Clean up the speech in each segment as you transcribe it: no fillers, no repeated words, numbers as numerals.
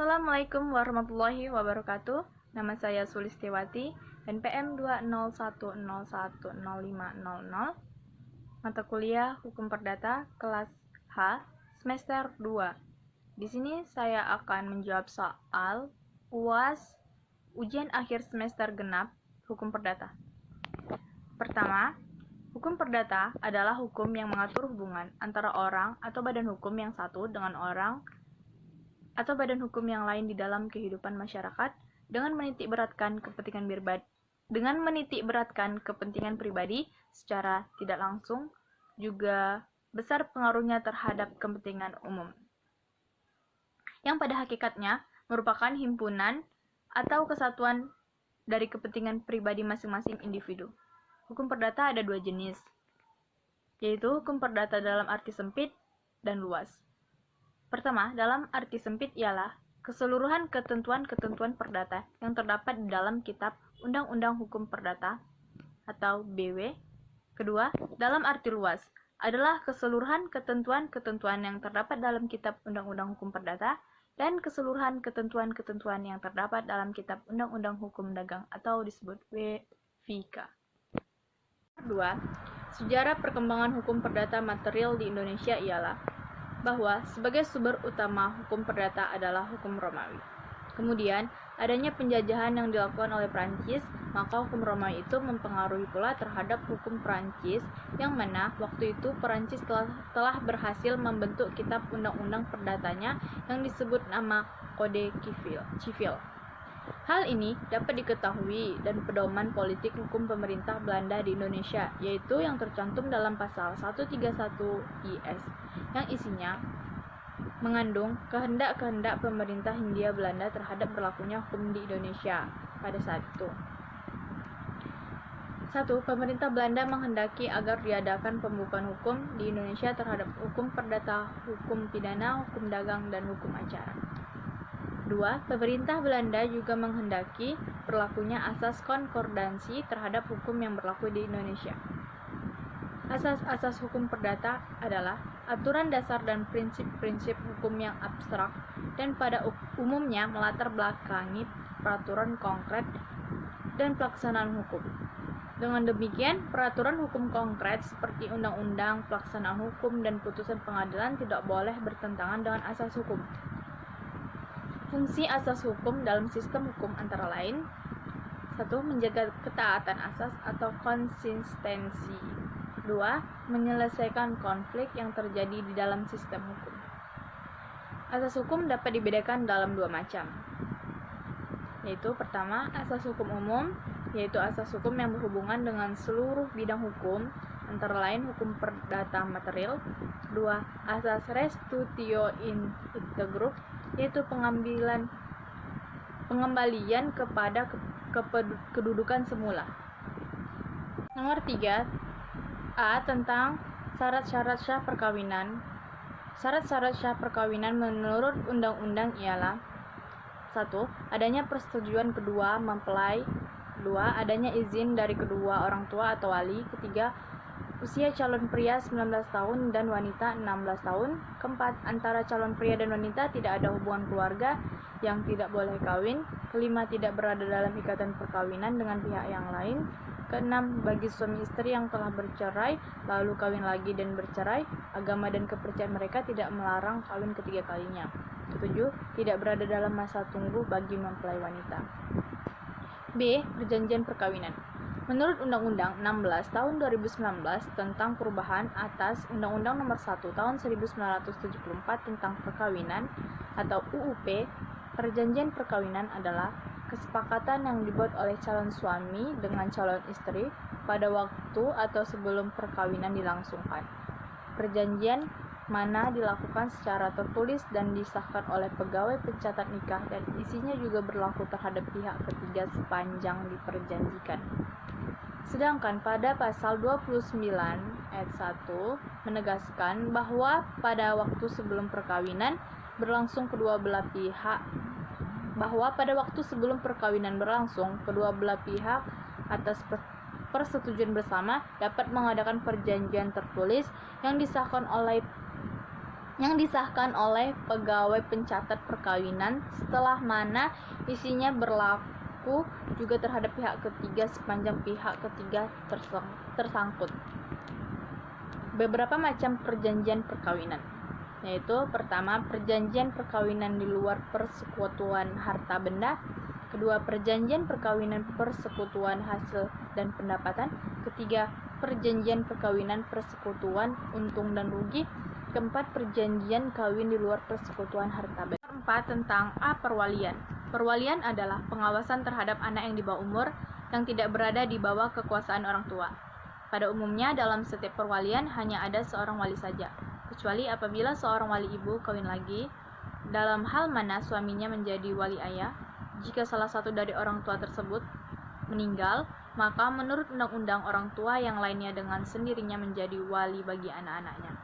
Assalamualaikum warahmatullahi wabarakatuh. Nama saya Sulistiwati, NPM 201010500. Mata kuliah Hukum Perdata kelas H semester 2. Di sini saya akan menjawab soal UAS ujian akhir semester genap Hukum Perdata. Pertama, hukum perdata adalah hukum yang mengatur hubungan antara orang atau badan hukum yang satu dengan orang atau badan hukum yang lain di dalam kehidupan masyarakat dengan menitik beratkan kepentingan pribadi secara tidak langsung, juga besar pengaruhnya terhadap kepentingan umum, yang pada hakikatnya merupakan himpunan atau kesatuan dari kepentingan pribadi masing-masing individu. Hukum perdata ada dua jenis, yaitu hukum perdata dalam arti sempit dan luas. Pertama, dalam arti sempit ialah keseluruhan ketentuan-ketentuan perdata yang terdapat di dalam Kitab Undang-Undang Hukum Perdata atau BW. Kedua, dalam arti luas adalah keseluruhan ketentuan-ketentuan yang terdapat dalam Kitab Undang-Undang Hukum Perdata dan keseluruhan ketentuan-ketentuan yang terdapat dalam Kitab Undang-Undang Hukum Dagang atau disebut WVK. Kedua, sejarah perkembangan hukum perdata material di Indonesia ialah bahwa sebagai sumber utama hukum perdata adalah hukum Romawi. Kemudian, adanya penjajahan yang dilakukan oleh Prancis, maka hukum Romawi itu mempengaruhi pula terhadap hukum Prancis, yang mana waktu itu Prancis telah berhasil membentuk kitab undang-undang perdatanya yang disebut nama Kode Civil. Hal ini dapat diketahui dan pedoman politik hukum pemerintah Belanda di Indonesia, yaitu yang tercantum dalam pasal 131 IS, yang isinya mengandung kehendak-kehendak pemerintah Hindia Belanda terhadap berlakunya hukum di Indonesia pada saat itu. 1. Pemerintah Belanda menghendaki agar diadakan pembukaan hukum di Indonesia terhadap hukum perdata, hukum pidana, hukum dagang, dan hukum acara. 2. Pemerintah Belanda juga menghendaki berlakunya asas konkordansi terhadap hukum yang berlaku di Indonesia. Asas-asas hukum perdata adalah aturan dasar dan prinsip-prinsip hukum yang abstrak dan pada umumnya melatar belakangi peraturan konkret dan pelaksanaan hukum. Dengan demikian, peraturan hukum konkret seperti undang-undang, pelaksanaan hukum, dan putusan pengadilan tidak boleh bertentangan dengan asas hukum. Fungsi asas hukum dalam sistem hukum antara lain: 1. Menjaga ketaatan asas atau konsistensi. 2. Menyelesaikan konflik yang terjadi di dalam sistem hukum. Asas hukum dapat dibedakan dalam dua macam, yaitu pertama, asas hukum umum, yaitu asas hukum yang berhubungan dengan seluruh bidang hukum, antara lain hukum perdata material. 2. Asas restitutio in integrum, yaitu pengembalian kepada kedudukan semula. Nomor 3, A. Tentang syarat-syarat sah perkawinan. Syarat-syarat sah perkawinan menurut undang-undang ialah: 1. Adanya persetujuan kedua mempelai. 2. Adanya izin dari kedua orang tua atau wali. 3. Usia calon pria 19 tahun dan wanita 16 tahun. 4. Antara calon pria dan wanita tidak ada hubungan keluarga yang tidak boleh kawin. 5. Tidak berada dalam ikatan perkawinan dengan pihak yang lain. 6. Bagi suami istri yang telah bercerai lalu kawin lagi dan bercerai, agama dan kepercayaan mereka tidak melarang kawin ketiga kalinya. 7. Tidak berada dalam masa tunggu bagi mempelai wanita. B. Perjanjian perkawinan. Menurut Undang-Undang 16 tahun 2019 tentang perubahan atas Undang-Undang Nomor 1 tahun 1974 tentang perkawinan atau UUP, perjanjian perkawinan adalah kesepakatan yang dibuat oleh calon suami dengan calon istri pada waktu atau sebelum perkawinan dilangsungkan. Perjanjian mana dilakukan secara tertulis dan disahkan oleh pegawai pencatat nikah dan isinya juga berlaku terhadap pihak ketiga sepanjang diperjanjikan. Sedangkan pada pasal 29 ayat 1 menegaskan bahwa pada waktu sebelum perkawinan berlangsung kedua belah pihak atas persetujuan bersama dapat mengadakan perjanjian tertulis yang disahkan oleh yang disahkan oleh pegawai pencatat perkawinan, setelah mana isinya berlaku juga terhadap pihak ketiga sepanjang pihak ketiga tersangkut. Beberapa macam perjanjian perkawinan, yaitu pertama, perjanjian perkawinan di luar persekutuan harta benda; kedua, perjanjian perkawinan persekutuan hasil dan pendapatan; ketiga, perjanjian perkawinan persekutuan untung dan rugi; keempat, perjanjian kawin di luar persekutuan harta benda. Keempat, tentang perwalian. Perwalian adalah pengawasan terhadap anak yang di bawah umur yang tidak berada di bawah kekuasaan orang tua. Pada umumnya dalam setiap perwalian hanya ada seorang wali saja, kecuali apabila seorang wali ibu kawin lagi, dalam hal mana suaminya menjadi wali ayah. Jika salah satu dari orang tua tersebut meninggal, maka menurut undang-undang orang tua yang lainnya dengan sendirinya menjadi wali bagi anak-anaknya.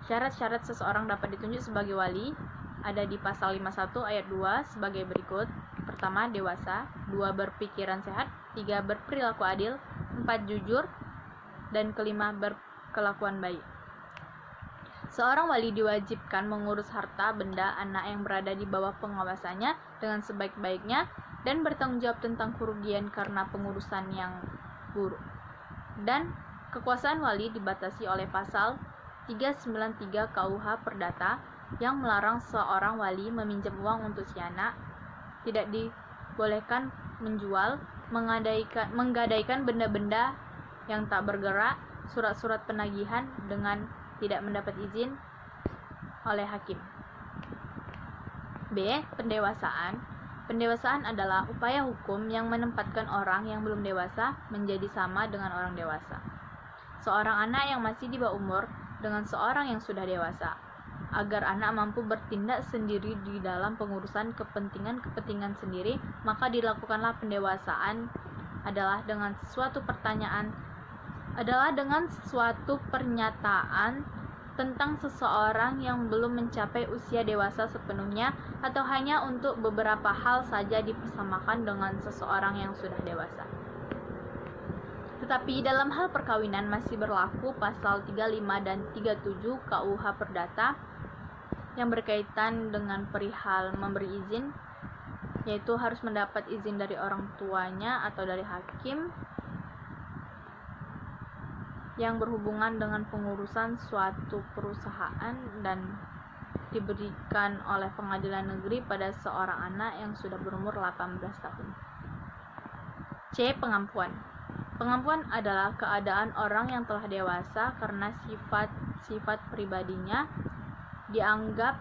Syarat-syarat seseorang dapat ditunjuk sebagai wali ada di pasal 51 ayat 2 sebagai berikut. Pertama, dewasa; dua, berpikiran sehat; tiga, berperilaku adil; empat, jujur; dan kelima, berkelakuan baik. Seorang wali diwajibkan mengurus harta benda anak yang berada di bawah pengawasannya dengan sebaik-baiknya dan bertanggung jawab tentang kerugian karena pengurusan yang buruk. Dan kekuasaan wali dibatasi oleh pasal 393 KUH Perdata yang melarang seorang wali meminjam uang untuk si anak, tidak dibolehkan menjual, menggadaikan benda-benda yang tak bergerak, surat-surat penagihan dengan tidak mendapat izin oleh hakim. B. Pendewasaan. Pendewasaan adalah upaya hukum yang menempatkan orang yang belum dewasa menjadi sama dengan orang dewasa. Seorang anak yang masih di bawah umur dengan seorang yang sudah dewasa, agar anak mampu bertindak sendiri di dalam pengurusan kepentingan sendiri, maka dilakukanlah pendewasaan dengan suatu pernyataan tentang seseorang yang belum mencapai usia dewasa sepenuhnya atau hanya untuk beberapa hal saja dipersamakan dengan seseorang yang sudah dewasa. Tetapi dalam hal perkawinan masih berlaku pasal 35 dan 37 KUH Perdata yang berkaitan dengan perihal memberi izin, yaitu harus mendapat izin dari orang tuanya atau dari hakim yang berhubungan dengan pengurusan suatu perusahaan dan diberikan oleh pengadilan negeri pada seorang anak yang sudah berumur 18 tahun. C. Pengampuan. Pengampuan adalah keadaan orang yang telah dewasa karena sifat pribadinya dianggap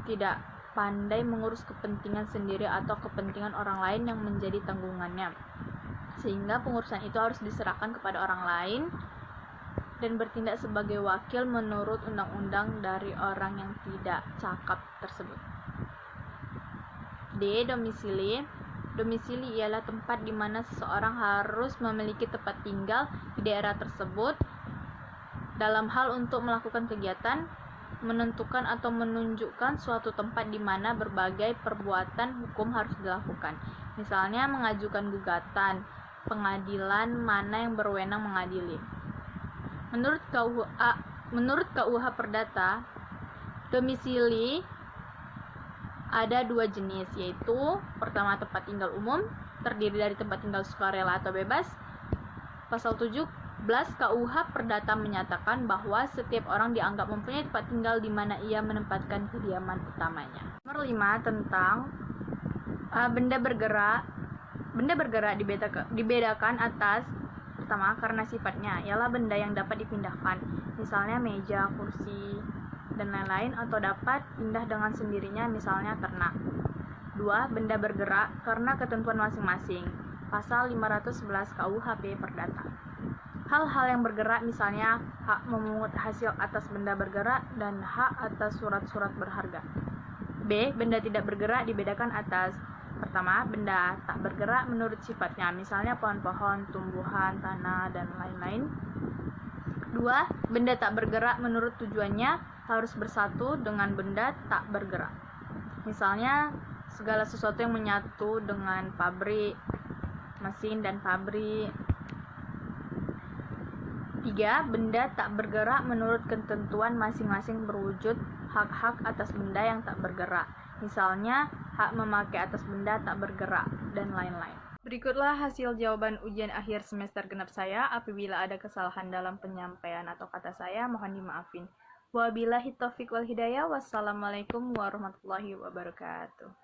tidak pandai mengurus kepentingan sendiri atau kepentingan orang lain yang menjadi tanggungannya, sehingga pengurusan itu harus diserahkan kepada orang lain dan bertindak sebagai wakil menurut undang-undang dari orang yang tidak cakap tersebut. D. Domisili. Domisili ialah tempat di mana seseorang harus memiliki tempat tinggal di daerah tersebut dalam hal untuk melakukan kegiatan, menentukan atau menunjukkan suatu tempat di mana berbagai perbuatan hukum harus dilakukan. Misalnya mengajukan gugatan, pengadilan mana yang berwenang mengadili. Menurut KUH Perdata, domisili ada dua jenis, yaitu pertama, tempat tinggal umum, terdiri dari tempat tinggal sukarela atau bebas. Pasal 17 KUH Perdata menyatakan bahwa setiap orang dianggap mempunyai tempat tinggal di mana ia menempatkan kediaman utamanya. Nomor 5, tentang benda bergerak. Benda bergerak dibedakan atas pertama karena sifatnya, ialah benda yang dapat dipindahkan, misalnya meja, kursi, dan lain-lain, atau dapat pindah dengan sendirinya, misalnya ternak. 2. Benda bergerak karena ketentuan masing-masing, pasal 511 KUHP Perdata. Hal-hal yang bergerak misalnya hak memungut hasil atas benda bergerak dan hak atas surat-surat berharga. B. Benda tidak bergerak dibedakan atas pertama, benda tak bergerak menurut sifatnya, misalnya pohon-pohon, tumbuhan, tanah, dan lain-lain. 2. Benda tak bergerak menurut tujuannya harus bersatu dengan benda tak bergerak, misalnya segala sesuatu yang menyatu dengan pabrik, mesin dan pabrik. 3. Benda tak bergerak menurut ketentuan masing-masing berwujud hak-hak atas benda yang tak bergerak. Misalnya, hak memakai atas benda tak bergerak, dan lain-lain. Berikutlah hasil jawaban ujian akhir semester genap saya. Apabila ada kesalahan dalam penyampaian atau kata saya, mohon dimaafin. Wabillahi taufiq wal hidayah. Wassalamualaikum warahmatullahi wabarakatuh.